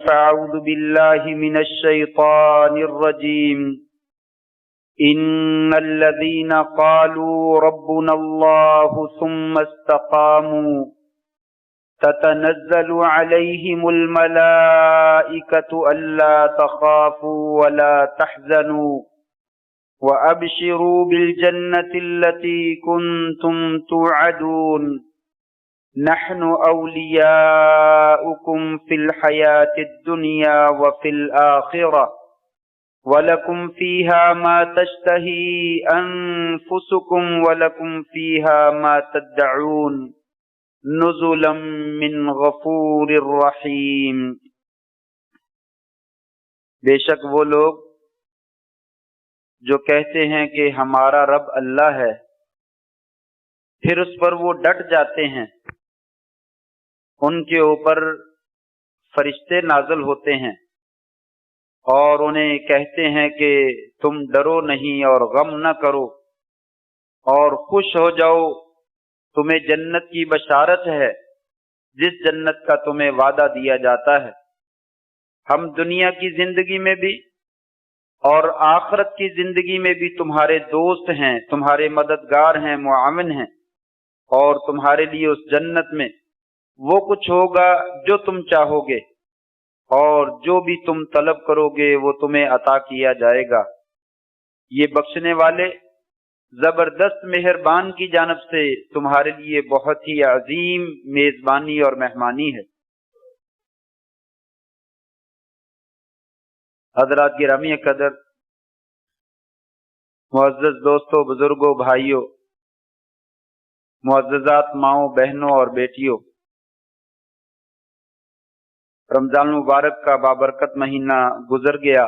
أعوذ بالله من الشيطان الرجيم إن الذين قالوا ربنا الله ثم استقاموا تتنزل عليهم الملائكة ألا تخافوا ولا تحزنوا وأبشروا بالجنة التي كنتم توعدون نحن أولياؤكم في الحياة الدنيا وفي الآخرة وَلَكُمْ فِيهَا مَا تَشْتَهِي أَنفُسُكُمْ وَلَكُمْ فِيهَا مَا تَدَّعُونَ نُزُلًا مِّن غَفُورٍ رَّحِيمٍ۔ بے شک وہ لوگ جو کہتے ہیں کہ ہمارا رب اللہ ہے، پھر اس پر وہ ڈٹ جاتے ہیں، ان کے اوپر فرشتے نازل ہوتے ہیں اور انہیں کہتے ہیں کہ تم ڈرو نہیں اور غم نہ کرو اور خوش ہو جاؤ، تمہیں جنت کی بشارت ہے جس جنت کا تمہیں وعدہ دیا جاتا ہے۔ ہم دنیا کی زندگی میں بھی اور آخرت کی زندگی میں بھی تمہارے دوست ہیں، تمہارے مددگار ہیں، معاون ہیں، اور تمہارے لیے اس جنت میں وہ کچھ ہوگا جو تم چاہو گے، اور جو بھی تم طلب کرو گے وہ تمہیں عطا کیا جائے گا۔ یہ بخشنے والے زبردست مہربان کی جانب سے تمہارے لیے بہت ہی عظیم میزبانی اور مہمانی ہے۔ حضرات گرامی قدر، معزز دوستوں، بزرگوں، بھائیوں، معززات ماؤں، بہنوں اور بیٹیوں، رمضان المبارک کا بابرکت مہینہ گزر گیا۔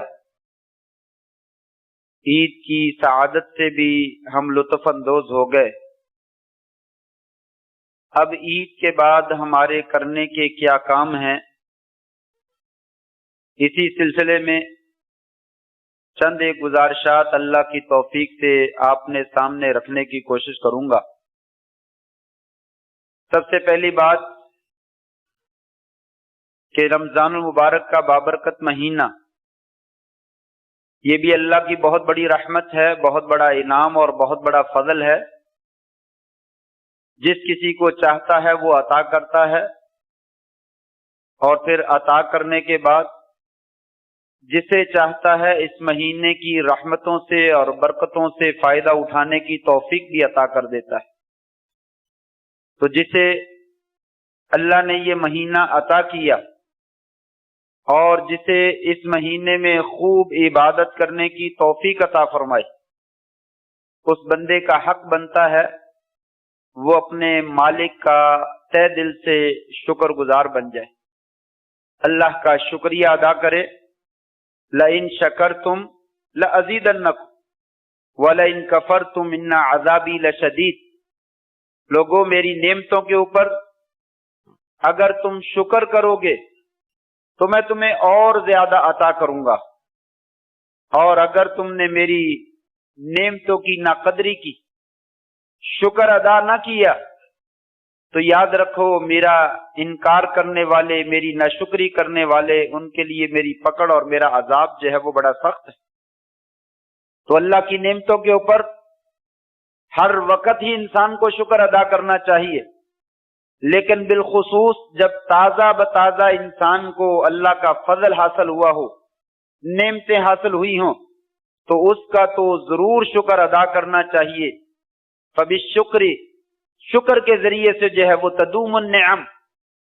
عید کی سعادت سے بھی ہم لطف اندوز ہو گئے۔ اب عید کے بعد ہمارے کرنے کے کیا کام ہیں، اسی سلسلے میں چند ایک گزارشات اللہ کی توفیق سے آپ نے سامنے رکھنے کی کوشش کروں گا۔ سب سے پہلی بات کہ رمضان المبارک کا بابرکت مہینہ یہ بھی اللہ کی بہت بڑی رحمت ہے، بہت بڑا انعام اور بہت بڑا فضل ہے۔ جس کسی کو چاہتا ہے وہ عطا کرتا ہے، اور پھر عطا کرنے کے بعد جسے چاہتا ہے اس مہینے کی رحمتوں سے اور برکتوں سے فائدہ اٹھانے کی توفیق بھی عطا کر دیتا ہے۔ تو جسے اللہ نے یہ مہینہ عطا کیا اور جسے اس مہینے میں خوب عبادت کرنے کی توفیق عطا فرمائی، اس بندے کا حق بنتا ہے وہ اپنے مالک کا تہ دل سے شکر گزار بن جائے، اللہ کا شکریہ ادا کرے۔ لَإِن شَكَرْتُمْ لَأَزِيدَنَّكُمْ وَلَإِن كَفَرْتُمْ إِنَّ عَذَابِي لَشَدِيدٌ۔ لوگوں، میری نعمتوں کے اوپر اگر تم شکر کرو گے تو میں تمہیں اور زیادہ عطا کروں گا، اور اگر تم نے میری نعمتوں کی ناقدری کی، شکر ادا نہ کیا، تو یاد رکھو میرا انکار کرنے والے، میری ناشکری کرنے والے، ان کے لیے میری پکڑ اور میرا عذاب جو ہے وہ بڑا سخت ہے۔ تو اللہ کی نعمتوں کے اوپر ہر وقت ہی انسان کو شکر ادا کرنا چاہیے، لیکن بالخصوص جب تازہ بتازہ انسان کو اللہ کا فضل حاصل ہوا ہو، نعمتیں حاصل ہوئی ہوں، تو اس کا تو ضرور شکر ادا کرنا چاہیے۔ فبالشکر، شکر کے ذریعے سے جو ہے وہ تدوم النعم،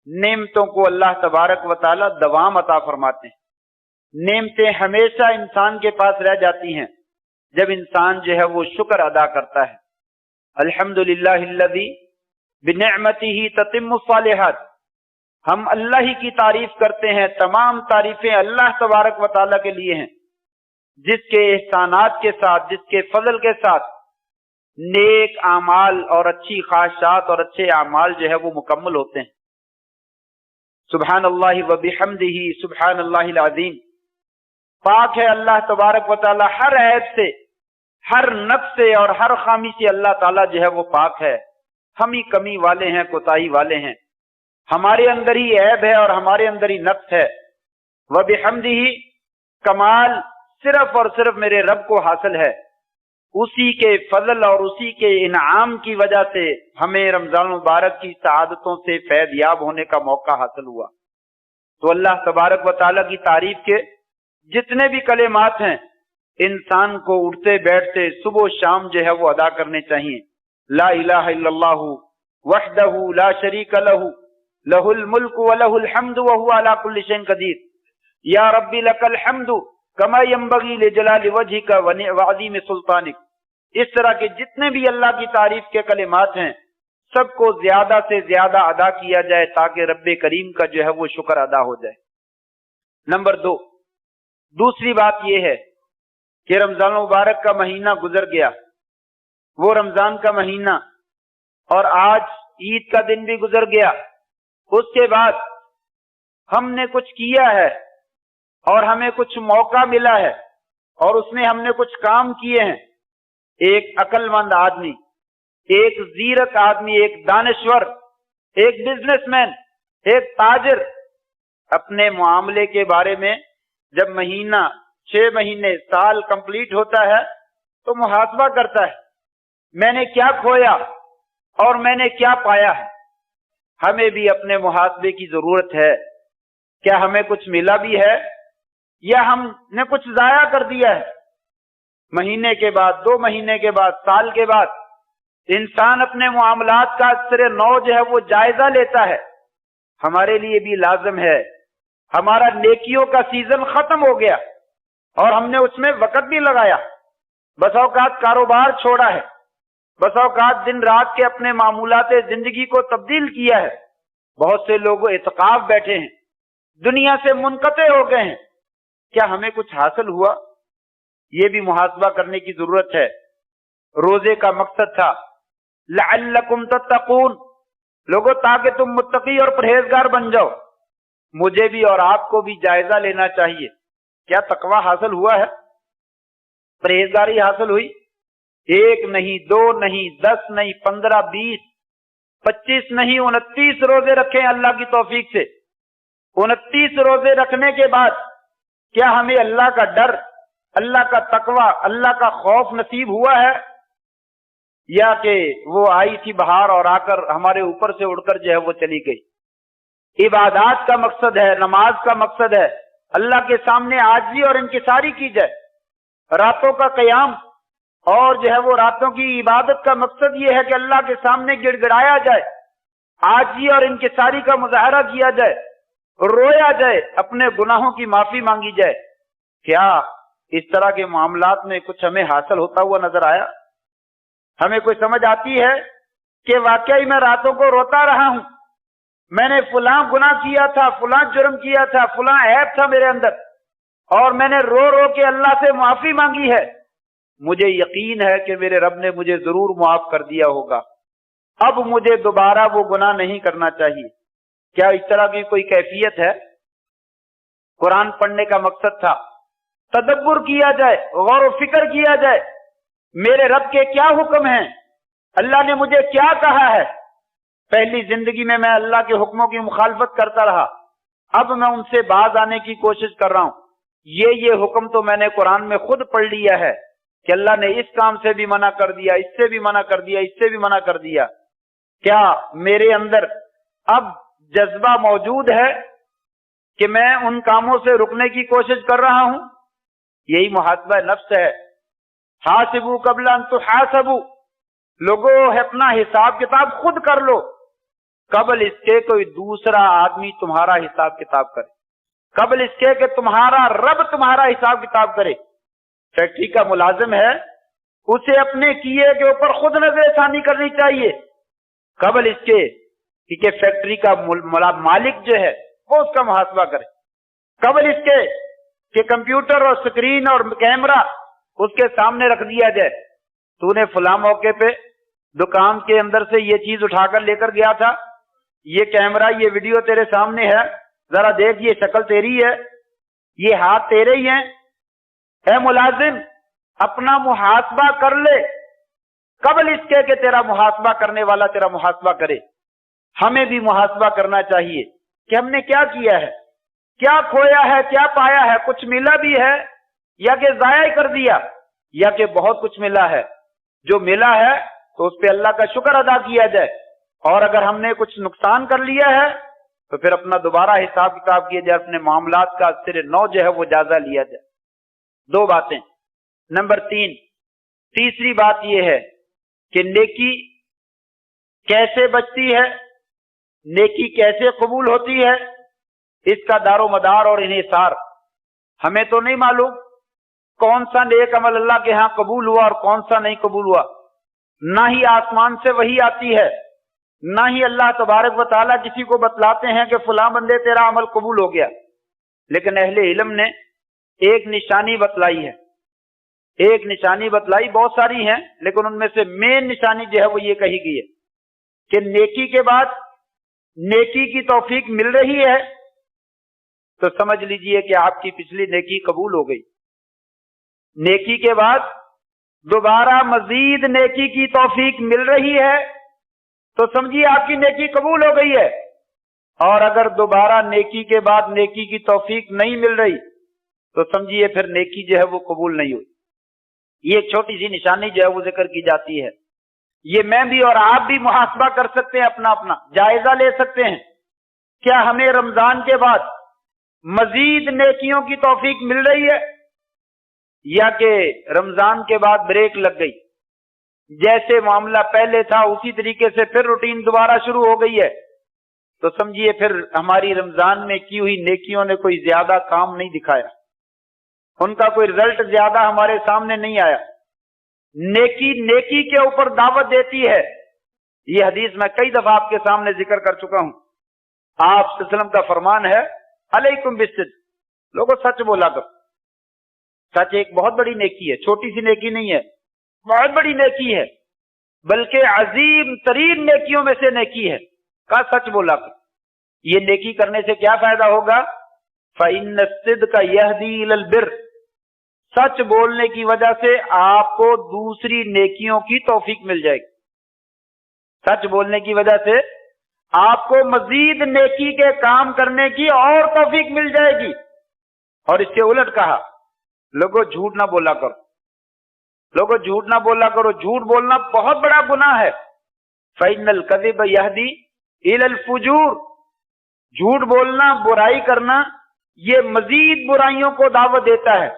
نعمتوں کو اللہ تبارک و تعالی دوام عطا فرماتے ہیں۔ نعمتیں ہمیشہ انسان کے پاس رہ جاتی ہیں جب انسان جو ہے وہ شکر ادا کرتا ہے۔ الحمدللہ الذی بنعمتہ تتم الصالحات، ہم اللہ ہی کی تعریف کرتے ہیں، تمام تعریفیں اللہ تبارک و تعالی کے لیے ہیں، جس کے احسانات کے ساتھ، جس کے فضل کے ساتھ نیک اعمال اور اچھی خواہشات اور اچھے اعمال جو ہے وہ مکمل ہوتے ہیں۔ سبحان اللہ و بحمدہ سبحان اللہ العظیم، پاک ہے اللہ تبارک و تعالی ہر عیب سے، ہر نقص سے اور ہر خامی سے اللہ تعالی جو ہے وہ پاک ہے۔ ہم ہی کمی والے ہیں، کوتاہی والے ہیں، ہمارے اندر ہی عیب ہے اور ہمارے اندر ہی نقص ہے۔ वबिहम्दिही, कमाल सिर्फ और सिर्फ मेरे रब को हासिल है। उसी के फजल और उसी के इनाम की वजह से हमें रमजान मुबारक की सआदतों से फैज़ याब होने का मौका हासिल हुआ। तो अल्लाह तबारक व तआला की तारीफ के जितने भी कलेमात हैं, इंसान को उठते बैठते सुबह शाम जो है वो अदा करने चाहिए। ला इलाहा इल्लल्लाहु वहदहु ला शरीक लहु लहुल मुल्कु व लहुल हम्दु व हुवा अला कुल्लि शैइन कदीर। या रब्बी लकल हम्दु कमा यंबगी लिजलाली वजहिका व अज़ीम सुल्तानिक। इस तरह के जितने भी अल्लाह की तारीफ के कलिमात हैं, सबको ज्यादा से ज्यादा अदा किया जाए ताकि रब्बे करीम का जो है वो शुक्र अदा हो जाए। नंबर 2, दूसरी बात यह है कि रमजान मुबारक का महीना गुजर गया, वो रमजान का महीना, और आज ईद का दिन भी गुजर गया। उसके बाद हमने कुछ किया है और हमें कुछ मौका मिला है और उसमें हमने कुछ काम किए हैं। एक अक्लमंद आदमी, एक जीरक आदमी, एक दानिश्वर, एक बिजनेसमैन, एक ताजिर अपने मामले के बारे में जब महीना, 6 महीने, साल कंप्लीट होता है तो मुहासबा करता है, मैंने क्या खोया और मैंने क्या पाया है। हमें भी अपने मुहासबे की जरूरत है। क्या हमें कुछ मिला भी है या हमने कुछ जाया कर दिया है। महीने के बाद, 2 महीने के बाद, साल के बाद इंसान अपने मामलात का सिरे नौ जो है वो जायजा लेता है। हमारे लिए भी लाजम है, हमारा नेकियों का सीजन खत्म हो गया और हमने उसमें वक्त भी लगाया। बस औकात कारोबार छोड़ा है, बस औकात दिन रात के अपने मामूलात जिंदगी को तब्दील किया है। बहुत से लोग इत्काफ बैठे हैं, दुनिया से मुनक़ते हो गए हैं। क्या हमें कुछ हासिल हुआ? ये भी मुहासबा करने की जरूरत है। रोजे का मकसद था लअल्लकुम तत्तकून, लोगों ताकि तुम मुत्तकी और परहेजगार बन जाओ। मुझे भी और आपको भी जायजा लेना चाहिए, क्या तकवा हासिल हुआ है? परहेजगारी हासिल हुई? 1 नहीं, 2 नहीं, 10 नहीं, 15, 20, 25 नहीं, 29 रोजे रखे अल्लाह की तौफीक से। 29 रोजे रखने के बाद क्या हमें अल्लाह का डर, अल्लाह का तकवा, अल्लाह का खौफ नसीब हुआ है, या कि वो आई थी बहार और आकर हमारे ऊपर से उड़कर जो है वो चली गई। इबादात का मकसद है, नमाज का मकसद है अल्लाह के सामने आजिज़ी और इंकिसारी की जाए। रातों का क़याम और जो है वो रातों की इबादत का मकसद ये है कि अल्लाह के सामने गिड़गिड़ाया जाए, आजिज़ी और इंकिसारी का मुजाहरा किया जाए, रोया जाए, अपने गुनाहों की माफी मांगी जाए। क्या इस तरह के मामलात में कुछ हमें हासिल होता हुआ नजर आया? हमें कोई समझ आती है कि वाकई मैं रातों को रोता रहा हूं, मैंने फुलां गुनाह किया था, फुलां जुर्म किया था, फुलां ऐब था मेरे अंदर और मैंने रो रो के अल्लाह से माफी मांगी है। मुझे यकीन है कि मेरे रब ने मुझे जरूर माफ कर दिया होगा, अब मुझे दोबारा वो गुनाह नहीं करना चाहिए। क्या इस तरह की कोई कैफियत है? कुरान पढ़ने का मकसद था तदब्बुर किया जाए, गौर व फिक्र किया जाए, मेरे रब के क्या हुक्म हैं, अल्लाह ने मुझे क्या कहा है। पहली जिंदगी में मैं अल्लाह के हुक्मों की मुखालफत करता रहा, अब मैं उनसे बाज आने की कोशिश कर रहा हूं। ये हुक्म तो मैंने कुरान में खुद पढ़ लिया है कि अल्लाह ने इस काम से भी मना कर दिया, इससे भी मना कर दिया, इससे भी मना कर दिया। क्या मेरे अंदर अब जज्बा मौजूद है कि मैं उन कामों से रुकने की कोशिश कर रहा हूं? यही मुहासबा नफ्स है। हासिबू कबला अन तुहासबू, लोगों अपना हिसाब किताब खुद कर लो, कबल इसके कोई दूसरा आदमी तुम्हारा हिसाब किताब करे, कबल इसके कि तुम्हारा रब तुम्हारा हिसाब किताब करे। फैक्ट्री का मुलाजिम है, उसे अपने किए के ऊपर खुद नजरसानी करनी चाहिए, कबल इसके कि फैक्ट्री का मालिक जो है वो उसका मुहासबा करे, कबल इसके कि कंप्यूटर और स्क्रीन और कैमरा उसके सामने रख दिया जाए। तूने फला मौके पे दुकान के अंदर से ये चीज उठाकर लेकर गया था, ये कैमरा, ये वीडियो तेरे सामने है, जरा देख, ये शक्ल तेरी है, ये हाथ तेरे ही हैं। है मुलाजिम, अपना मुहासबा कर ले, कबल इसके कि तेरा मुहासबा करने वाला तेरा मुहासबा करे। हमें भी मुहासबा करना चाहिए कि हमने क्या किया है, کیا کھویا ہے، کیا پایا ہے، کچھ ملا بھی ہے یا کہ ضائع کر دیا، یا کہ بہت کچھ ملا ہے؟ جو ملا ہے تو اس پہ اللہ کا شکر ادا کیا جائے، اور اگر ہم نے کچھ نقصان کر لیا ہے تو پھر اپنا دوبارہ حساب کتاب کیا جائے، اپنے معاملات کا سر نو جو ہے وہ جائزہ لیا جائے۔ دو باتیں۔ نمبر 3، تیسری بات یہ ہے کہ نیکی کیسے بچتی ہے، نیکی کیسے قبول ہوتی ہے، اس کا دار و مدار اور انحصار ہمیں تو نہیں معلوم کون سا نیک عمل اللہ کے ہاں قبول ہوا اور کون سا نہیں قبول ہوا، نہ ہی آسمان سے وحی آتی ہے، نہ ہی اللہ تبارک و تعالیٰ کسی کو بتلاتے ہیں کہ فلاں بندے تیرا عمل قبول ہو گیا۔ لیکن اہل علم نے ایک نشانی بتلائی ہے، ایک نشانی بتلائی، بہت ساری ہیں لیکن ان میں سے مین نشانی جو ہے وہ یہ کہی گئی ہے کہ نیکی کے بعد نیکی کی توفیق مل رہی ہے تو سمجھ لیجئے کہ آپ کی پچھلی نیکی قبول ہو گئی۔ نیکی کے بعد دوبارہ مزید نیکی کی توفیق مل رہی ہے تو سمجھیے آپ کی نیکی قبول ہو گئی ہے، اور اگر دوبارہ نیکی کے بعد نیکی کی توفیق نہیں مل رہی تو سمجھیے پھر نیکی جو ہے وہ قبول نہیں ہوئی۔ یہ ایک چھوٹی سی نشانی جو ہے وہ ذکر کی جاتی ہے۔ یہ میں بھی اور آپ بھی محاسبہ کر سکتے ہیں، اپنا اپنا جائزہ لے سکتے ہیں، کیا ہمیں رمضان کے بعد مزید نیکیوں کی توفیق مل رہی ہے یا کہ رمضان کے بعد بریک لگ گئی، جیسے معاملہ پہلے تھا اسی طریقے سے پھر روٹین دوبارہ شروع ہو گئی ہے، تو سمجھیے پھر ہماری رمضان میں کی ہوئی نیکیوں نے کوئی زیادہ کام نہیں دکھایا، ان کا کوئی رزلٹ زیادہ ہمارے سامنے نہیں آیا۔ نیکی نیکی کے اوپر دعوت دیتی ہے، یہ حدیث میں کئی دفعہ آپ کے سامنے ذکر کر چکا ہوں۔ آپ صلی اللہ علیہ وسلم کا فرمان ہے علیکم بالصدق، لوگوں سچ بولا کرو۔ سچ ایک بہت بڑی نیکی ہے، چھوٹی سی نیکی نہیں ہے، بہت بڑی نیکی ہے، بلکہ عظیم ترین نیکیوں میں سے نیکی ہے، کا سچ بولا کرو۔ یہ نیکی کرنے سے کیا فائدہ ہوگا؟ فَإِنَّ الصِّدْقَ يَهْدِي إِلَى الْبِرِّ، سچ بولنے کی وجہ سے آپ کو دوسری نیکیوں کی توفیق مل جائے گی۔ سچ بولنے کی وجہ سے آپ کو مزید نیکی کے کام کرنے کی اور توفیق مل جائے گی۔ اور اس کے الٹ کہا لوگوں جھوٹ نہ بولا کرو، لوگوں جھوٹ نہ بولا کرو، جھوٹ بولنا بہت بڑا گناہ ہے۔ فَإِنَّ الْكَذِبَ يَهْدِي إِلَى الْفُجُورِ، جھوٹ بولنا، برائی کرنا، یہ مزید برائیوں کو دعوت دیتا ہے،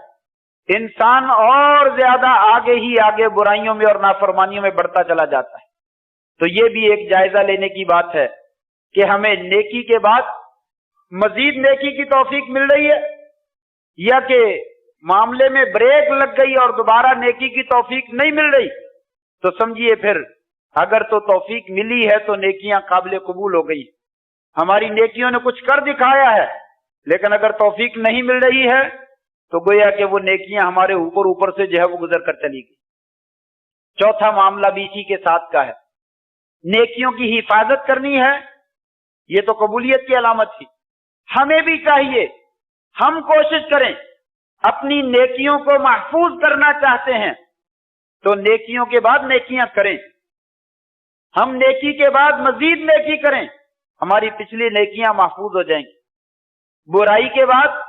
انسان اور زیادہ آگے ہی آگے برائیوں میں اور نافرمانیوں میں بڑھتا چلا جاتا ہے۔ تو یہ بھی ایک جائزہ لینے کی بات ہے کہ ہمیں نیکی کے بعد مزید نیکی کی توفیق مل رہی ہے یا کہ معاملے میں بریک لگ گئی اور دوبارہ نیکی کی توفیق نہیں مل رہی، تو سمجھیے پھر اگر تو توفیق ملی ہے تو نیکیاں قابل قبول ہو گئی، ہماری نیکیوں نے کچھ کر دکھایا ہے، لیکن اگر توفیق نہیں مل رہی ہے تو گویا کہ وہ نیکیاں ہمارے اوپر سے جو ہے وہ گزر کر چلی گئی۔ چوتھا معاملہ بھی اسی کے ساتھ کا ہے، نیکیوں کی حفاظت کرنی ہے، یہ تو قبولیت کی علامت تھی۔ ہمیں بھی چاہیے ہم کوشش کریں، اپنی نیکیوں کو محفوظ کرنا چاہتے ہیں تو نیکیوں کے بعد نیکیاں کریں، ہم نیکی کے بعد مزید نیکی کریں، ہماری پچھلی نیکیاں محفوظ ہو جائیں گی۔ برائی کے بعد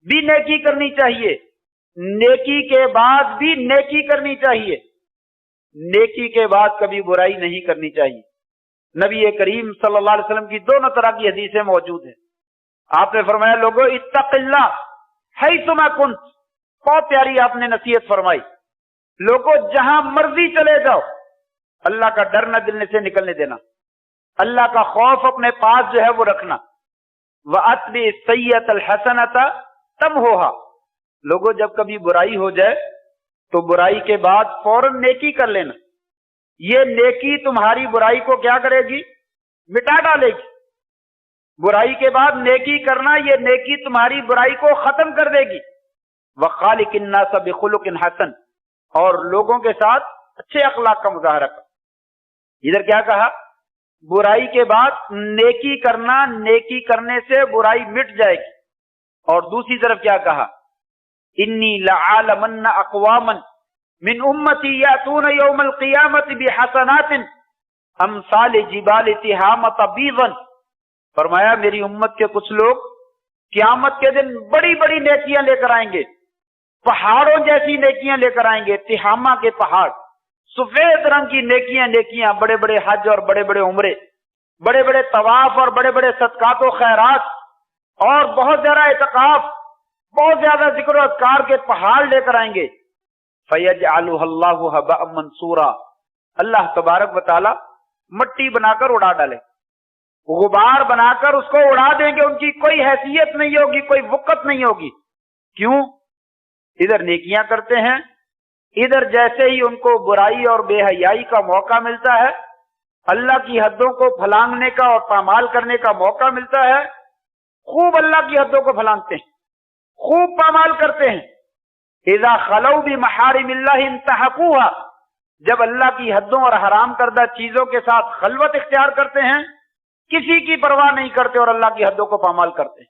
بھی نیکی کرنی چاہیے، نیکی کے بعد بھی نیکی کرنی چاہیے، نیکی کے بعد کبھی برائی نہیں کرنی چاہیے۔ نبی کریم صلی اللہ علیہ وسلم کی دونوں طرح کی حدیثیں موجود ہیں۔ آپ نے فرمایا لوگوں اتق اللہ حیثما کنت، بہت پیاری آپ نے نصیحت فرمائی، لوگوں جہاں مرضی چلے جاؤ اللہ کا ڈر نہ دل سے نکلنے دینا، اللہ کا خوف اپنے پاس جو ہے وہ رکھنا۔ وَأَتْبِعِ السَّيِّئَةَ الْحَسَنَةَ تَمْحُوهَا، لوگوں جب کبھی برائی ہو جائے تو برائی کے بعد فوراً نیکی کر لینا، یہ نیکی تمہاری برائی کو کیا کرے گی؟ مٹا ڈالے گی۔ برائی کے بعد نیکی کرنا، یہ نیکی تمہاری برائی کو ختم کر دے گی۔ وَخَالِقِ النَّاسَ بِخُلُقٍ حَسَنٍ، اور لوگوں کے ساتھ اچھے اخلاق کا مظاہرہ کر۔ ادھر کیا کہا؟ برائی کے بعد نیکی کرنا، نیکی کرنے سے برائی مٹ جائے گی۔ اور دوسری طرف کیا کہا؟ انی لعالمن اقواما من امتی یاتون یوم القیامت بحسنات امثال جبال تہامۃ بیضا، فرمایا میری امت کے کچھ لوگ قیامت کے دن بڑی بڑی نیکیاں لے کر آئیں گے، پہاڑوں جیسی نیکیاں لے کر آئیں گے، تہامہ کے پہاڑ، سفید رنگ کی نیکیاں، بڑے بڑے حج اور بڑے بڑے عمرے، بڑے بڑے طواف اور بڑے بڑے صدقات و خیرات اور بہت زیادہ اعتکاف، بہت زیادہ ذکر و اذکار کے پہاڑ لے کر آئیں گے۔ فَيَجْعَلُهَا اللَّهُ هَبَاءً مَنْثُورًا، اللہ تبارک و تعالی مٹی بنا کر اڑا ڈالے، غبار بنا کر اس کو اڑا دیں گے، ان کی کوئی حیثیت نہیں ہوگی، کوئی وقت نہیں ہوگی۔ کیوں؟ ادھر نیکیاں کرتے ہیں، ادھر جیسے ہی ان کو برائی اور بے حیائی کا موقع ملتا ہے، اللہ کی حدوں کو پھلانگنے کا اور پامال کرنے کا موقع ملتا ہے، خوب اللہ کی حدوں کو پھلانگتے ہیں، خوب پامال کرتے ہیں۔ اذا خلو بمحارم اللہ انتہقوها، جب اللہ کی حدوں اور حرام کردہ چیزوں کے ساتھ خلوت اختیار کرتے ہیں، کسی کی پرواہ نہیں کرتے اور اللہ کی حدوں کو پامال کرتے ہیں۔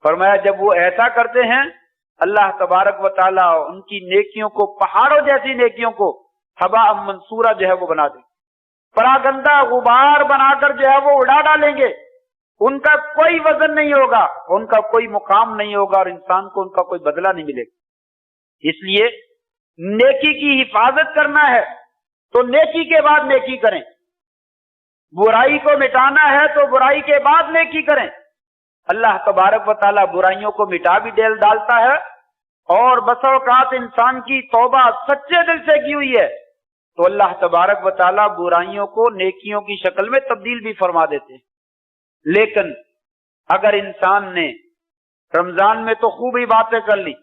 فرمایا جب وہ ایسا کرتے ہیں، اللہ تبارک و تعالیٰ ان کی نیکیوں کو، پہاڑوں جیسی نیکیوں کو ہباء منصورا جو ہے وہ بنا دیں، پراگندہ غبار بنا کر جو ہے وہ اڑا ڈالیں گے، ان کا کوئی وزن نہیں ہوگا، ان کا کوئی مقام نہیں ہوگا، اور انسان کو ان کا کوئی بدلہ نہیں ملے گا۔ اس لیے نیکی کی حفاظت کرنا ہے تو نیکی کے بعد نیکی کریں، برائی کو مٹانا ہے تو برائی کے بعد نیکی کریں۔ اللہ تبارک و تعالیٰ برائیوں کو مٹا بھی ڈالتا ہے، اور بس اوقات انسان کی توبہ سچے دل سے کی ہوئی ہے تو اللہ تبارک و تعالیٰ برائیوں کو نیکیوں کی شکل میں تبدیل بھی فرما دیتے ہیں۔ لیکن اگر انسان نے رمضان میں تو خوب ہی باتیں کر لی،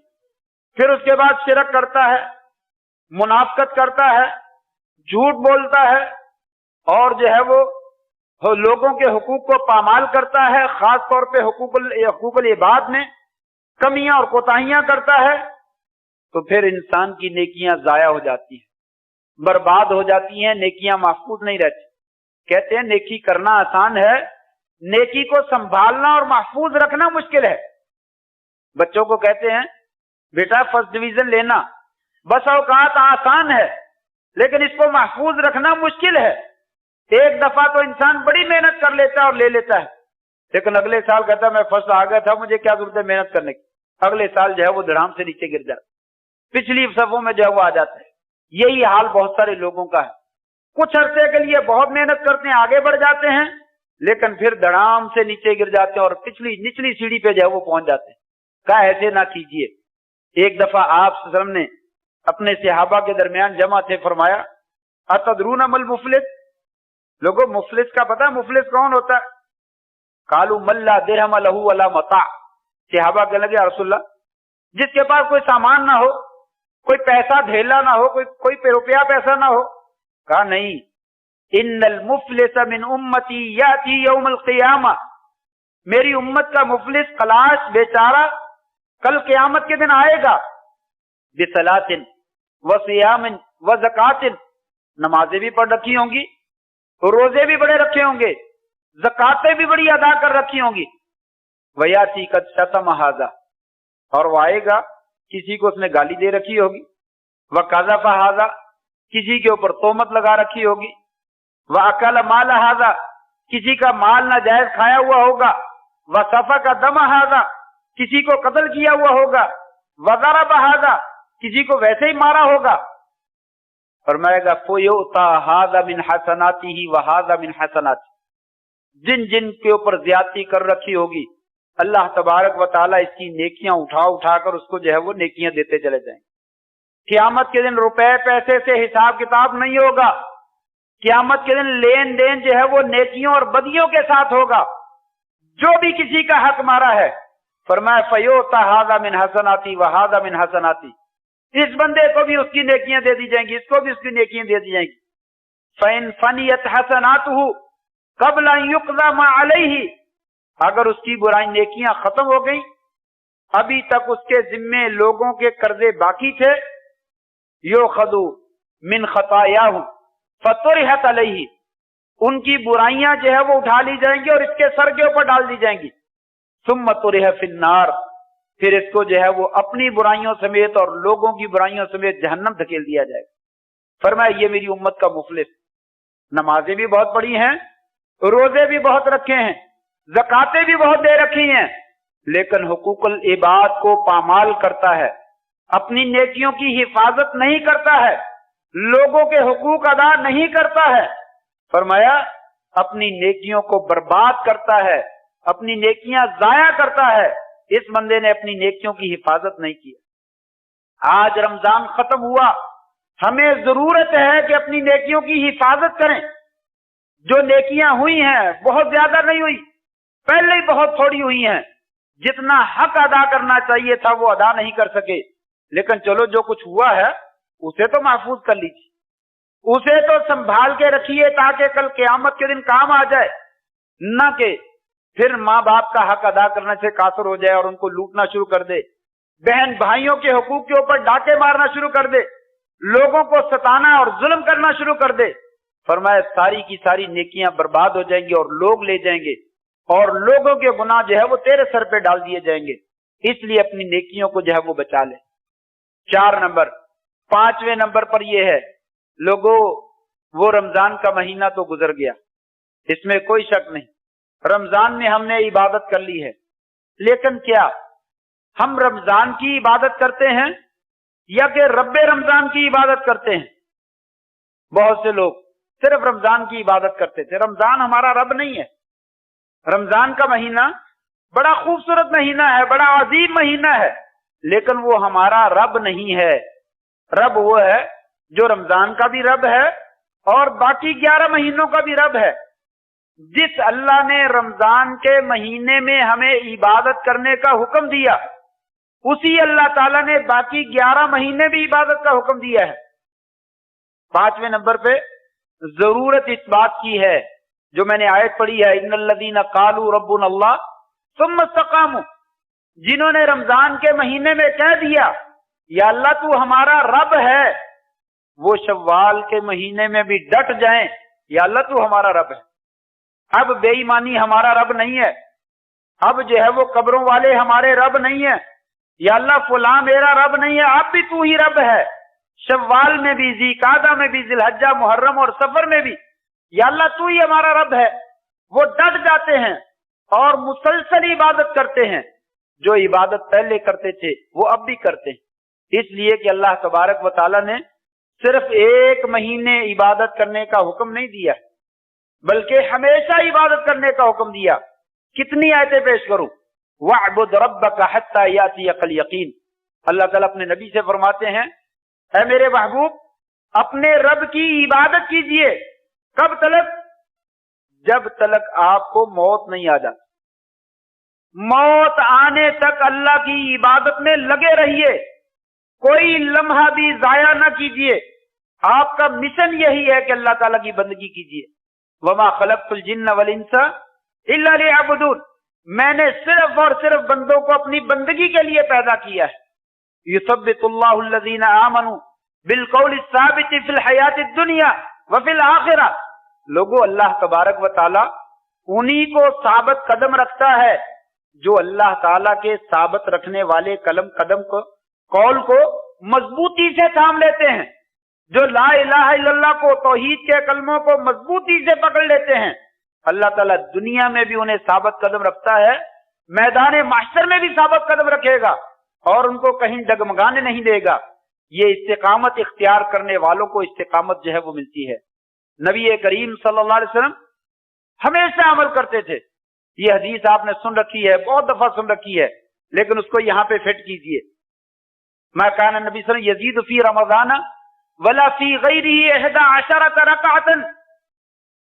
پھر اس کے بعد شرک کرتا ہے، منافقت کرتا ہے، جھوٹ بولتا ہے، اور جو ہے وہ لوگوں کے حقوق کو پامال کرتا ہے، خاص طور پہ حقوق العباد میں کمیاں اور کوتاہیاں کرتا ہے، تو پھر انسان کی نیکیاں ضائع ہو جاتی ہیں، برباد ہو جاتی ہیں، نیکیاں محفوظ نہیں رہتی۔ کہتے ہیں نیکی کرنا آسان ہے، نیکی کو سنبھالنا اور محفوظ رکھنا مشکل ہے۔ بچوں کو کہتے ہیں بیٹا فرسٹ ڈویژن لینا بس اوقات آسان ہے، لیکن اس کو محفوظ رکھنا مشکل ہے۔ ایک دفعہ تو انسان بڑی محنت کر لیتا ہے اور لے لیتا ہے، لیکن اگلے سال کہتا ہے میں فرسٹ آ گیا تھا، مجھے کیا ضرورت ہے محنت کرنے کی، اگلے سال جو ہے وہ دھڑام سے نیچے گر جاتا ہے، پچھلی صفوں میں جو ہے وہ آ جاتا ہے۔ یہی حال بہت سارے لوگوں کا ہے، کچھ عرصے کے لیے بہت محنت کرتے ہیں، آگے بڑھ جاتے ہیں، لیکن پھر دھڑام سے نیچے گر جاتے ہیں اور نچلی سیڑھی پہ جو ہے وہ پہنچ جاتے ہیں۔ کہا ایسے نہ کیجیے۔ ایک دفعہ آپ صلی اللہ علیہ وسلم نے اپنے صحابہ کے درمیان جمع تھے، فرمایا اتدرون ما المفلس، لوگوں مفلس کا پتہ ہے مفلس کون ہوتا ہے؟ قالوا من لا درہم لہ ولا متاع، صحابہ کہنے لگے یا رسول اللہ جس کے پاس کوئی سامان نہ ہو، کوئی پیسہ دھیلا نہ ہو، کوئی روپیہ پیسہ نہ ہو۔ کہا نہیں، ان المفلس من امتی یاتی یوم القیامہ، میری امت کا مفلس خلاص بیچارہ کل قیامت کے دن آئے گا، بصلاۃ وصیام وزکات، نمازیں بھی پڑھ رکھی ہوں گی، روزے بھی بڑے رکھے ہوں گے، زکاتیں بھی بڑی ادا کر رکھی ہوں گی، ویاتی قد شتم ھذا، اور وہ آئے گا کسی کو اس نے گالی دے رکھی ہوگی، وقذف ھذا، کسی کے اوپر تہمت لگا رکھی ہوگی، واکل مال ھذا، کسی کا مال ناجائز کھایا ہوا ہوگا، وسفک دم ھذا، کسی کو قتل کیا ہوا ہوگا، وضرب ھذا، کسی کو ویسے ہی مارا ہوگا۔ فرمائے گا فیؤتی ھذا من حسناتہ وھذا من حسناتہ، جن جن کے اوپر زیادتی کر رکھی ہوگی اللہ تبارک و تعالیٰ اس کی نیکیاں اٹھا کر اس کو جو ہے وہ نیکیاں دیتے چلے جائیں گے۔ قیامت کے دن روپے پیسے سے حساب کتاب نہیں ہوگا، قیامت کے دن لین دین جو ہے وہ نیکیوں اور بدیوں کے ساتھ ہوگا۔ جو بھی کسی کا حق مارا ہے، فرمایا فیؤتی ھذا من حسناتی وھذا من حسناتی، اس بندے کو بھی اس کی نیکیاں دے دی جائیں گی، اس کو بھی اس کی نیکیاں دے دی جائیں گی۔ فَإِن فَنِيَتْ حَسَنَاتُهُ قَبْلَ أَن يُقْضَى مَا عَلَيْهِ، اگر اس کی برائی نیکیاں ختم ہو گئی، ابھی تک اس کے ذمے لوگوں کے قرضے باقی تھے، یؤخذ من خطاياهم فطرحت علیہ، ان کی برائیاں جو ہے وہ اٹھا لی جائیں گی اور اس کے سر کے اوپر ڈال دی جائیں گی، ثم طرح فی النار، پھر اس کو جو ہے وہ اپنی برائیوں سمیت اور لوگوں کی برائیوں سمیت جہنم دھکیل دیا جائے گا۔ فرمایا یہ میری امت کا مفلس، نمازیں بھی بہت پڑھی ہیں، روزے بھی بہت رکھے ہیں، زکاتیں بھی بہت دے رکھی ہیں، لیکن हुकूकुल इबाद को पामाल करता है, अपनी नेकियों की हिफाजत नहीं करता है, लोगों के हुकूक अदा नहीं करता है, फरमाया अपनी नेकियों को बर्बाद करता है, अपनी नेकियां जाया करता है, इस बंदे ने अपनी नेकियों की हिफाजत नहीं की। आज रमजान खत्म हुआ, हमें जरूरत है कि अपनी नेकियों की हिफाजत करें। जो नेकियां हुई हैं बहुत ज्यादा नहीं हुई, पहले ही बहुत थोड़ी हुई हैं, जितना हक अदा करना चाहिए था वो अदा नहीं कर सके। लेकिन चलो जो कुछ हुआ है उसे तो महफूज कर लीजिए, उसे तो संभाल के रखिए ताकि कल क़यामत के दिन काम आ जाए, न कि फिर माँ बाप का हक अदा करने से कासर हो जाए और उनको लूटना शुरू कर दे, बहन भाइयों के हुकूक के ऊपर डाके मारना शुरू कर दे, लोगों को सताना और जुल्म करना शुरू कर दे। फरमाया सारी की सारी नेकियां बर्बाद हो जाएंगी और लोग ले जाएंगे और लोगों के गुनाह जो है वो तेरे सर पे डाल दिए जाएंगे। इसलिए अपनी नेकियों को जो है वो बचा ले। 4 नंबर, 5वें नंबर पर यह है, लोगों वो रमजान का महीना तो गुजर गया, इसमें कोई शक नहीं, रमजान में हमने इबादत कर ली है, लेकिन क्या हम रमजान की इबादत करते हैं या कि रब्बे रमजान की इबादत करते हैं? बहुत से लोग सिर्फ रमजान की इबादत करते थे। रमजान हमारा रब नहीं है। रमजान का महीना बड़ा खूबसूरत महीना है, बड़ा अजीम महीना है, लेकिन वो हमारा रब नहीं है। रब वो है जो रमजान का भी रब है और बाकी 11 महीनों का भी रब है। जिस अल्लाह ने रमजान के महीने में हमें इबादत करने का हुक्म दिया, उसी अल्लाह ताला ने बाकी 11 महीने भी इबादत का हुक्म दिया है। 5वें नंबर पे जरूरत इस बात की है जो मैंने आयत पढ़ी है, इन्नल्लज़ीना क़ालू रब्बुनल्लाह सुम्मा इस्तक़ामू, जिन्होंने रमजान के महीने में कह दिया या अल्लाह तू हमारा रब है, वो शव्वाल के महीने में भी डट जाएं या अल्लाह तू हमारा रब है। अब बेईमानी हमारा रब नहीं है, अब जो है वो कब्रों वाले हमारे रब नहीं है, या अल्लाह फुला मेरा रब नहीं है, अब भी तू ही रब है। शव्वाल में भी, ज़ीक़ादा में भी, ज़िलहज्जा, मुहर्रम और सफर में भी, या अल्लाह तू ही हमारा रब है। वो डट जाते हैं और मुसलसल इबादत करते हैं। जो इबादत पहले करते थे वो अब भी करते हैं, इसलिए कि अल्लाह तबारक व तआला ने सिर्फ एक महीने इबादत करने का हुक्म नहीं दिया, बल्कि हमेशा इबादत करने का हुक्म दिया। कितनी आयतें पेश करूं, वअबुद रब्बका हत्ता यातियकल यकीन। अल्लाह ताला अपने नबी से फरमाते हैं, ऐ मेरे महबूब अपने रब की इबादत कीजिए। कब तलक? जब तलक आपको मौत नहीं आ जाती। मौत आने तक अल्लाह की इबादत में लगे रहिए, कोई लम्हा भी जाया ना कीजिए। आपका मिशन यही है कि अल्लाह ताला की बंदगी कीजिए। वमा खलक़तुल जिन्न वल इंसा इल्ला लियअबुदून, मैंने सिर्फ और सिर्फ बंदों को अपनी बंदगी के लिए पैदा किया है। युसब्बितुल्लाहु अल्लज़ीना आमनू बिल क़ौलि साबिति फिल हयातिद दुनिया व फिल आखिरह। लोगों, अल्लाह तबारक व तआला उन्हीं को साबित कदम रखता है जो अल्लाह ताला के साबित रखने वाले कदम को, कौल को मजबूती से थाम लेते हैं, जो ला इलाहा इल्लल्लाह को, तौहीद के कलमों को मजबूती से पकड़ लेते हैं। अल्लाह ताला दुनिया में भी उन्हें साबित कदम रखता है, मैदान महशर में भी साबित कदम रखेगा और उनको कहीं डगमगाने नहीं देगा। ये इस्तिकामत इख्तियार करने वालों को इस्तिकामत जो है वो मिलती है। नबी करीम सल्लल्लाहु अलैहि वसल्लम हमेशा अमल करते थे। ये हदीस आपने सुन रखी है, बहुत दफा सुन रखी है, लेकिन उसको यहाँ पे फिट कीजिए। मा कान नबी सल्लल्लाहु अलैहि वसल्लम यजीदु फी रमज़ान वला फी गैरिही 11 रकाअतन।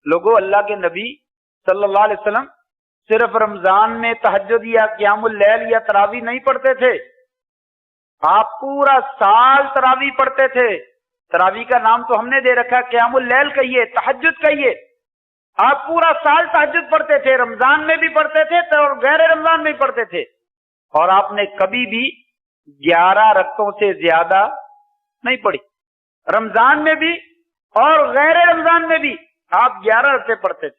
लोगों, अल्लाह के नबी सल्लल्लाहु अलैहि वसल्लम सिर्फ रमजान में तहज्जुद या क़ियामुल लैल या तरावी नहीं पढ़ते थे, आप पूरा साल तरावी पढ़ते थे। तरावी का नाम तो हमने दे रखा है, क़ियामुल लैल कहिए, तहज्जुद कहिए। आप पूरा साल तहज्जुद पढ़ते थे, रमजान में भी पढ़ते थे और गैर रमजान में भी पढ़ते थे, और आपने कभी भी 11 रकतों से ज्यादा नहीं पढ़ी। रमजान में भी और गैर रमजान में भी आप 11 रकतें पढ़ते थे।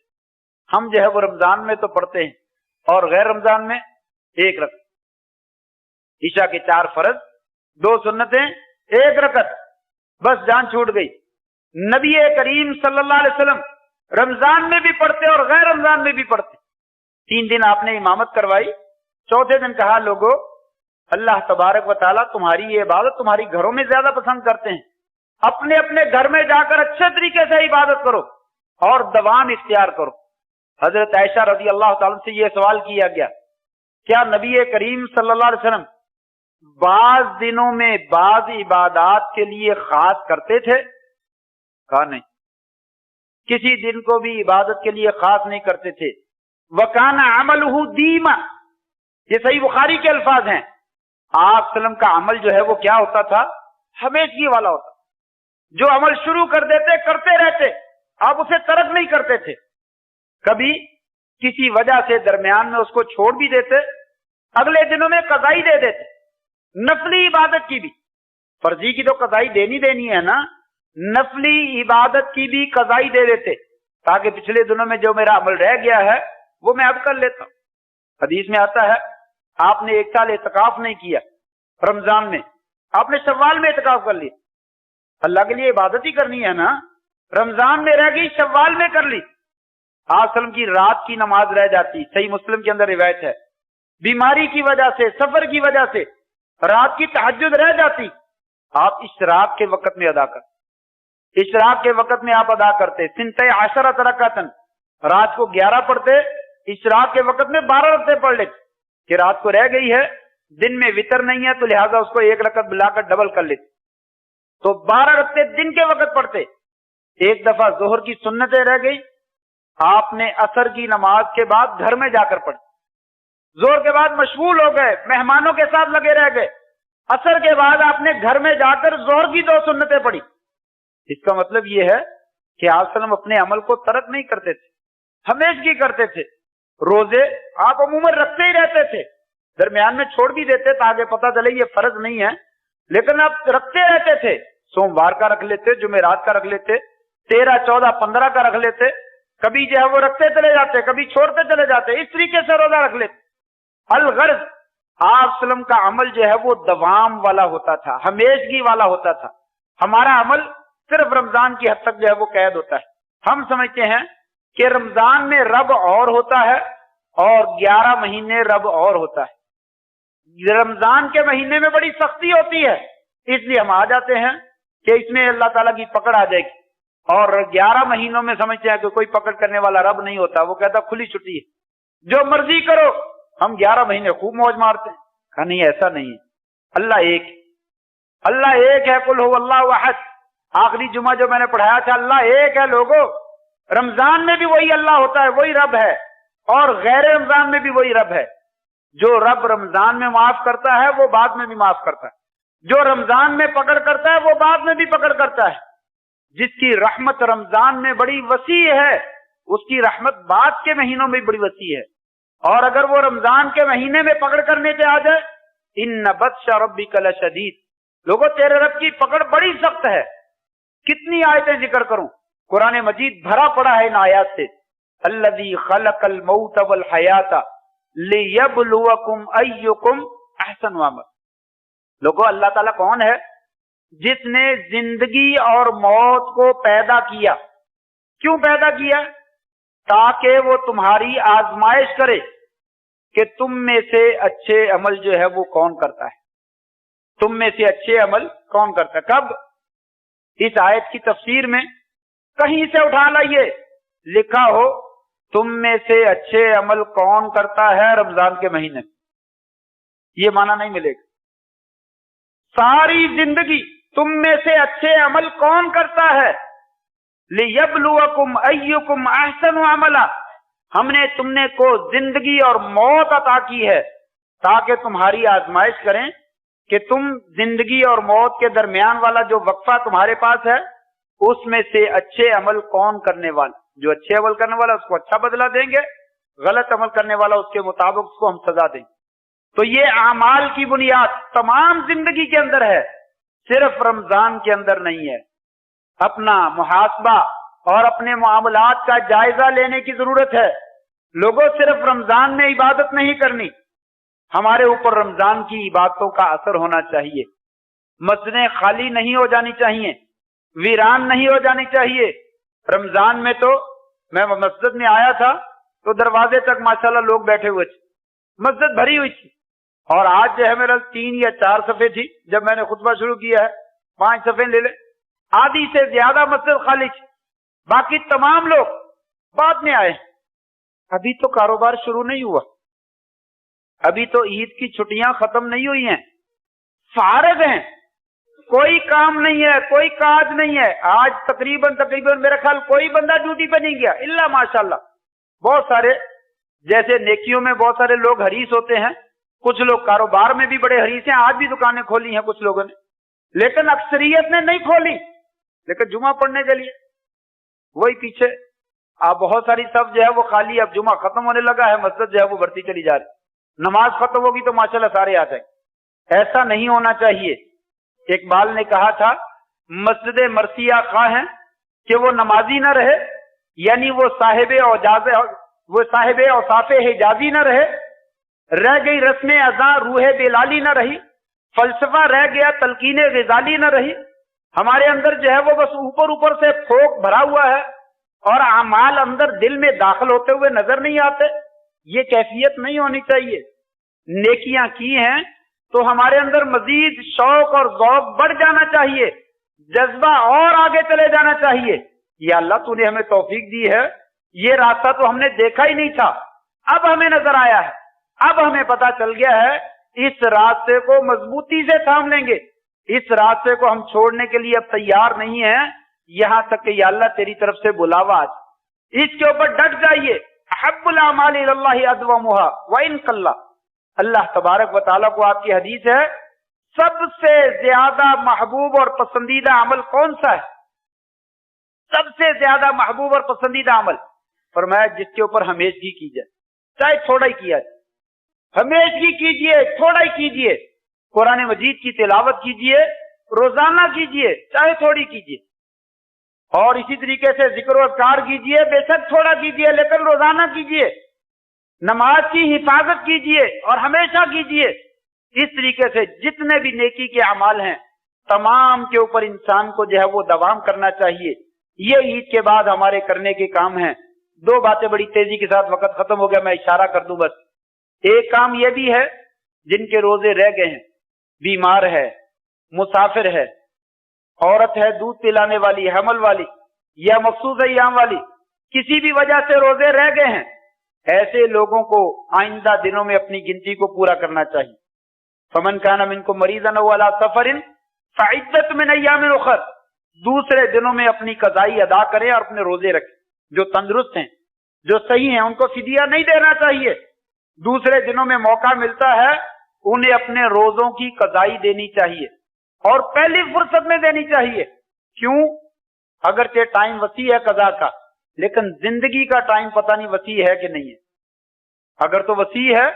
हम जो है वो रमजान में तो पढ़ते हैं और गैर रमजान में 1 रकत। ईशा के 4 फर्ज, 2 सुन्नतें, 1 रकत, बस जान छूट गई। नबी करीम सल्लल्लाहु अलैहि वसल्लम रमजान में भी पढ़ते और गैर रमजान में भी पढ़ते। 3 दिन आपने इमामत करवाई, चौथे दिन कहा, लोगों, अल्लाह तबारक व तआला तुम्हारी ये इबादत तुम्हारी घरों में ज्यादा पसंद करते हैं, अपने अपने घर में जाकर अच्छे तरीके से इबादत करो और दवाम इख्तियार करो। हजरत आयशा रजी अल्लाह ताला से यह सवाल किया गया, क्या नबी करीम सल्लल्लाहु अलैहि वसल्लम बाज दिनों में बाज इबादात के लिए खास करते थे? कहा नहीं, किसी दिन को भी इबादत के लिए खास नहीं करते थे। वकाना अमलहु दीमा, ये सही बुखारी के अल्फाज हैं। आप सल्लम का अमल जो है वो क्या होता था? हमेशगी वाला होता। जो अमल शुरू कर देते करते रहते, आप उसे तर्क नहीं करते थे। कभी किसी वजह से दरमियान में उसको छोड़ भी देते, अगले दिनों में कज़ाई दे देते। नफली इबादत की भी, फर्जी की तो कज़ाई देनी है ना, नफली इबादत की भी कज़ाई दे देते, ताकि पिछले दिनों में जो मेरा अमल रह गया है वो मैं अब कर लेता हूं। हदीस में आता है, आपने एक साल इत्तिकाफ नहीं किया रमजान में, आपने शव्वाल में इत्तिकाफ कर लिया। अल्लाह के लिए इबादत ही करनी है ना, रमजान में रह गई, शव्वाल में कर ली। आप सल्लम की रात की नमाज रह जाती, सही मुस्लिम के अंदर रिवायत है, बीमारी की वजह से, सफर की वजह से रात की तहज्जुद रह जाती, आप इशराक के वक्त में अदा करते। इशराक के वक्त में आप अदा करते, सिंते आशरत रकातन, रात को 11 पढ़ते, इशराक के वक्त में 12 रकते पढ़ लेते कि रात को रह गई है, दिन में वितर नहीं है तो लिहाजा उसको 1 रकत मिलाकर डबल कर लेते। तो 12 रकते दिन के वक्त पढ़ते। एक दफा जोहर की सुन्नतें रह गई, आपने असर की नमाज के बाद घर में जाकर पढ़ी। जोहर के बाद मशगूल हो गए, मेहमानों के साथ लगे रह गए, असर के बाद आपने घर में जाकर जोहर की 2 सुन्नतें पढ़ी। इसका मतलब यह है कि आप सल्लम अपने अमल को तर्क नहीं करते थे, हमेशगी करते थे। रोजे आप अमूमन रखते ही रहते थे, दरमियान में छोड़ भी देते ताकि पता चले ये फर्ज नहीं है, लेकिन आप रखते रहते थे। सोमवार का रख लेते, जुमेरात का रख लेते, 13, 14, 15 का रख लेते, कभी जो है वो रखते चले जाते, कभी छोड़ते चले जाते, इस तरीके से रोजा रख लेते। अलगर्ज आप सल्लम का अमल जो है वो दवाम वाला होता था, हमेशगी वाला होता था। हमारा अमल सिर्फ रमजान की हद तक जो है वो कैद होता है। हम समझते हैं कि रमजान में रब और होता है और 11 महीने रब और होता है। रमजान के महीने में बड़ी सख्ती होती है, इसलिए हम आ जाते हैं कि इसमें अल्लाह ताला की पकड़ आ जाएगी, और 11 महीनों में समझते हैं कि कोई पकड़ करने वाला रब नहीं होता, वो कहता खुली छुट्टी है, जो मर्जी करो। हम 11 महीने खूब मौज मारते हैं। कहा नहीं, ऐसा नहीं है, अल्लाह एक, अल्लाह एक है, कुल हुवल्लाहु अहद। आखिरी जुमा जो मैंने पढ़ाया था, अल्लाह एक है लोगों। रमजान में भी वही अल्लाह होता है, वही रब है, और गैर रमजान में भी वही रब है। जो रब रमजान में माफ करता है वो बाद में भी माफ करता है, जो रमजान में पकड़ करता है वो बाद में भी पकड़ करता है। जिसकी रहमत रमजान में बड़ी वसी है, उसकी रहमत बाद के महीनों में बड़ी वसी है। और अगर वो रमजान के महीने में पकड़ करने पे आ जाए, इन्न बत्श रब्बिका लशदीद, लोगों तेरे रब की पकड़ बड़ी सख्त है। कितनी आयतें जिक्र करूं, कुरान मजीद भरा पड़ा है इन आयात से। अल्लज़ी खलक़ल मौत वल हयाता लियब्लुवकुम अय्युकुम अहसनु अमल। लोगों, अल्लाह ताला कौन है? जिसने जिंदगी और मौत को पैदा किया। क्यों पैदा किया? ताकि वो तुम्हारी आजमाइश करे कि तुम में से अच्छे अमल जो है वो कौन करता है, तुम में से अच्छे अमल कौन करता है। कब? इस आयत की तफसीर में कहीं से उठा लाइए, लिखा हो तुम में से अच्छे अमल कौन करता है रमजान के महीने में, ये माना नहीं मिलेगा। सारी जिंदगी तुम में से अच्छे अमल कौन करता है, लियब्लुवकुम अय्युकुम अहसनु अमला, हमने तुमने को जिंदगी और मौत अता की है ताकि तुम्हारी आजमाइश करें कि तुम जिंदगी और मौत के दरमियान वाला जो वक्फा तुम्हारे पास है उसमें से अच्छे अमल कौन करने वाला। जो अच्छे अमल करने वाला उसको अच्छा बदला देंगे, गलत अमल करने वाला उसके मुताबिक उसको हम सजा देंगे। तो ये आमाल की बुनियाद तमाम जिंदगी के अंदर है, सिर्फ रमजान के अंदर नहीं है। अपना मुहासबा और अपने मामलात का जायजा लेने की जरूरत है। लोगों, सिर्फ रमजान में इबादत नहीं करनी, हमारे ऊपर रमजान की इबादतों का असर होना चाहिए। मस्जिदें खाली नहीं हो जानी चाहिए, वीरान नहीं हो जानी चाहिए। रमजान में तो मैं मस्जिद में आया था तो दरवाजे तक माशाल्लाह लोग बैठे हुए थे, مسجد भरी हुई थी। और आज जो है मेरा 3 या 4 सफ़े थी जब मैंने खुतबा शुरू किया है, 5 सफ़े ले ले, आधी से ज्यादा मस्जिद खाली थी, बाकी तमाम लोग बाद में आए। अभी तो कारोबार शुरू नहीं हुआ, अभी तो ईद की छुट्टियां खत्म नहीं हुई हैं, फारग हैं, कोई काम नहीं है, कोई काज नहीं है। आज तकरीबन मेरा ख्याल कोई बंदा ड्यूटी पे नहीं गया, इल्ला माशाल्लाह। बहुत सारे जैसे नेकियों में बहुत सारे लोग हरीस होते हैं, कुछ लोग कारोबार में भी बड़े हरीस हैं, आज भी दुकानें खोली हैं कुछ लोगों ने, लेकिन अक्सरियत ने नहीं खोली। लेकिन जुमा पढ़ने के लिए वही पीछे आप बहुत सारी सब जो है वो खाली, अब जुमा खत्म होने लगा है, मस्जिद जो है वो भरती चली जा रही, नमाज खत्म होगी तो माशाल्लाह सारे आ जाएंगे। ऐसा नहीं होना चाहिए। इकबाल ने कहा था मस्जिद मरसिया खा है कि वो नमाजी न रहे, यानी वो साहिब औसाफे हिजाजी न रह गई रस्म अज़ा रूह बेलाली न रही, फलसफा रह गया तलकीन ग़ज़ाली न रही। हमारे अंदर जो है वो बस ऊपर ऊपर से फोक भरा हुआ है और अमाल अंदर दिल में दाखिल होते हुए नजर नहीं आते। ये कैफियत नहीं होनी चाहिए। नेकियां की हैं तो हमारे अंदर मजीद शौक और ज़ौक़ बढ़ जाना चाहिए, जज्बा और आगे चले जाना चाहिए। या अल्लाह तूने हमें तौफीक दी है, ये रास्ता तो हमने देखा ही नहीं था, अब हमें नजर आया है, अब हमें पता चल गया है, इस रास्ते को मजबूती से थाम लेंगे, इस रास्ते को हम छोड़ने के लिए अब तैयार नहीं है। यहां तक कि या अल्लाह तेरी तरफ से बुलावा आज, इसके ऊपर डट जाइए। अहब्बुल अमाली इलल्लाहि अदवमुहा व इन कल्ला। अल्लाह तबारक व तआला को आपकी हदीस है, सबसे ज्यादा महबूब और पसंदीदा अमल कौन सा है? सबसे ज्यादा महबूब और पसंदीदा अमल फरमाया जिसके ऊपर हमेशगी की जाए, चाहे थोड़ा ही किया जाए, हमेशगी कीजिए, थोड़ा ही कीजिए। कुरान मजीद की तिलावत कीजिए, रोजाना कीजिए, चाहे थोड़ी कीजिए। और इसी तरीके से जिक्र और अज़कार कीजिए, बेशक थोड़ा कीजिए लेकिन रोजाना कीजिए। नमाज की हिफाजत कीजिए और हमेशा कीजिए। इस तरीके से जितने भी नेकी के अमाल हैं तमाम के ऊपर इंसान को जो है वो दवाम करना चाहिए। ये ईद के बाद हमारे करने के काम हैं। 2 बातें बड़ी तेजी के साथ, वक्त खत्म हो गया, मैं इशारा कर दूं बस। एक काम ये भी है जिनके रोजे रह गए हैं, बीमार है, मुसाफिर है, औरत है दूध पिलाने वाली, हमल वाली या मखसूस अय्याम वाली, किसी भी वजह से रोजे रह गए हैं, ऐसे लोगों को आइंदा दिनों में अपनी गिनती को पूरा करना चाहिए। फमन कान मिनकुम मरीज़न अव अला सफरिन फइद्दत मिन अय्यामिन उखर। दूसरे दिनों में अपनी कज़ाई अदा करें और अपने रोजे रखें। जो तंदुरुस्त हैं, जो सही हैं, उनको फिदिया नहीं देना चाहिए। दूसरे दिनों में मौका मिलता है, उन्हें अपने रोजों की कज़ाई देनी चाहिए और पहली फुर्सत में देनी चाहिए। क्यों? अगरचे टाइम वसी है कज़ा का, लेकिन जिंदगी का टाइम पता नहीं वसी है कि नहीं है। अगर तो वसी है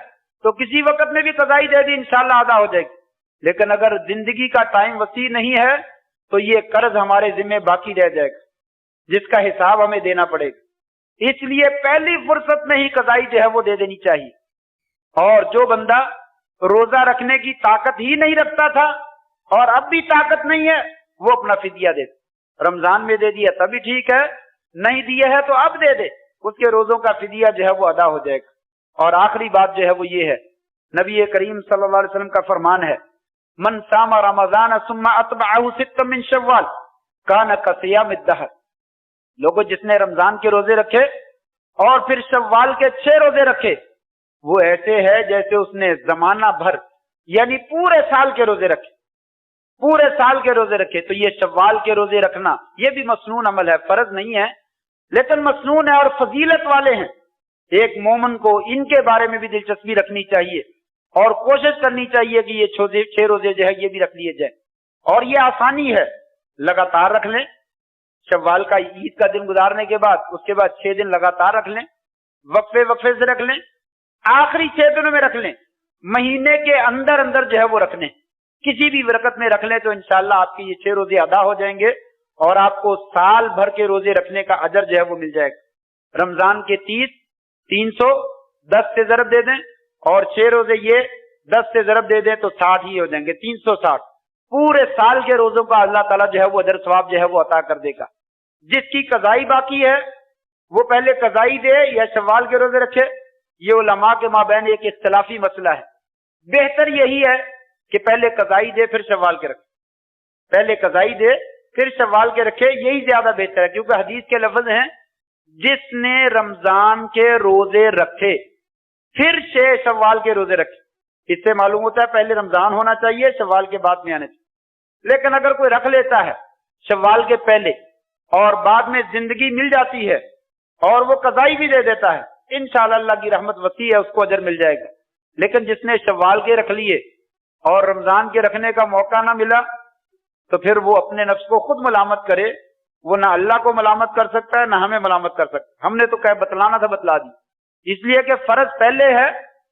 तो किसी वक्त में भी कज़ाई दे दी, इंशाल्लाह अदा हो जाएगी। लेकिन अगर जिंदगी का टाइम वसी नहीं है तो ये कर्ज हमारे जिम्मे बाकी रह जाएगा, जिसका हिसाब हमें देना पड़ेगा। इसलिए पहली फुर्सत में ही कज़ाई जो है वो दे देनी चाहिए। और जो बंदा रोजा रखने की ताकत ही नहीं रखता था और अब भी ताकत नहीं है, वो अपना फिदिया दे। रमजान में दे दिया तभी ठीक है, नहीं दिया है तो अब दे दे, उसके रोजों का फिदिया जो है वो अदा हो जाएगा। और आखिरी बात जो है वो ये है, नबी करीम सल्लल्लाहु अलैहि वसल्लम का फरमान है, मन सामा रमजान सुम्मा अतबअहु सित्तम मिन शव्वाल कान कसियामिद दहर। लोगों, जिसने रमजान के रोजे रखे और फिर शव्वाल के 6 रोजे रखे, वो ऐसे है जैसे उसने जमाना भर यानी पूरे साल के रोजे रखे, पूरे साल के रोजे रखे। तो ये शव्वाल के रोजे रखना ये भी मसनून अमल है, फर्ज नहीं है लेकिन मसनून है और फजीलत वाले हैं। एक मोमिन को इनके बारे में भी दिलचस्पी रखनी चाहिए और कोशिश करनी चाहिए कि ये 6 रोजे जो है ये भी रख लिए जाए। और ये आसानी है, लगातार रख लें। शव्वाल का ईद का दिन गुजारने के बाद उसके बाद 6 दिन लगातार रख लें, वक्फे वक्फे से रख लें, आखिरी 6 दिनों में रख लें, महीने के अंदर अंदर जो है वो रख लें, किसी भी वरकत में रख लें तो इंशाल्लाह आपके ये 6 रोजे अदा हो जाएंगे और आपको साल भर के रोजे रखने का अजर जो है वो मिल जाएगा। रमजान के 30, 310 से ज़रब दे दें और 6 रोजे ये 10 से ज़रब दे दें तो 60 ही हो जाएंगे, 360। पूरे साल के रोजों का अल्लाह ताला जो है वो अजर सवाब जो है वो अता कर देगा। जिसकी कज़ाई बाकी है वो पहले कज़ाई दे, या शव्वाल के रोजे रखे یہ علماء کے مابین ایک اختلافی مسئلہ ہے. بہتر یہی ہے کہ پہلے قضائی دے پھر شوال کے رکھے، پہلے قضائی دے پھر شوال کے رکھے، یہی زیادہ بہتر ہے. کیونکہ حدیث کے لفظ ہیں جس نے رمضان کے روزے رکھے پھر 6 شوال کے روزے رکھے. اس سے معلوم ہوتا ہے پہلے رمضان ہونا چاہیے، شوال کے بعد میں آنے چاہیے. لیکن اگر کوئی رکھ لیتا ہے شوال کے پہلے اور بعد میں زندگی مل جاتی ہے اور وہ قضائی بھی دے دیتا ہے، انشاءاللہ اللہ کی رحمت وسیع ہے، اس کو اجر مل جائے گا. لیکن جس نے شوال کے رکھ لیے اور رمضان کے رکھنے کا موقع نہ ملا تو پھر وہ اپنے نفس کو خود ملامت کرے. وہ نہ اللہ کو ملامت کر سکتا ہے نہ ہمیں ملامت کر سکتا ہے. ہم نے تو کہ بتلانا تھا بتلا دی. اس لیے کہ فرض پہلے ہے،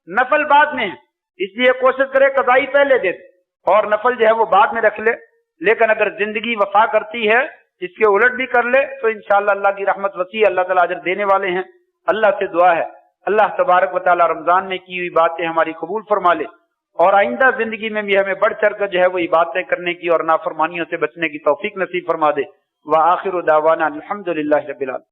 نفل بعد میں ہے. اس لیے کوشش کرے قضائی پہلے دے دے اور نفل جو ہے وہ بعد میں رکھ لے. لیکن اگر زندگی وفا کرتی ہے اس کے الٹ بھی کر لے تو انشاءاللہ اللہ کی رحمت وسیع، اللہ تعالیٰ اجر دینے والے ہیں. اللہ سے دعا ہے اللہ تبارک و تعالیٰ رمضان میں کی ہوئی باتیں ہماری قبول فرما لے اور آئندہ زندگی میں بھی ہمیں بڑھ چڑھ کر جو ہے وہ عبادتیں کرنے کی اور نافرمانیوں سے بچنے کی توفیق نصیب فرما دے. وآخر دعوانا الحمدللہ رب العالمین.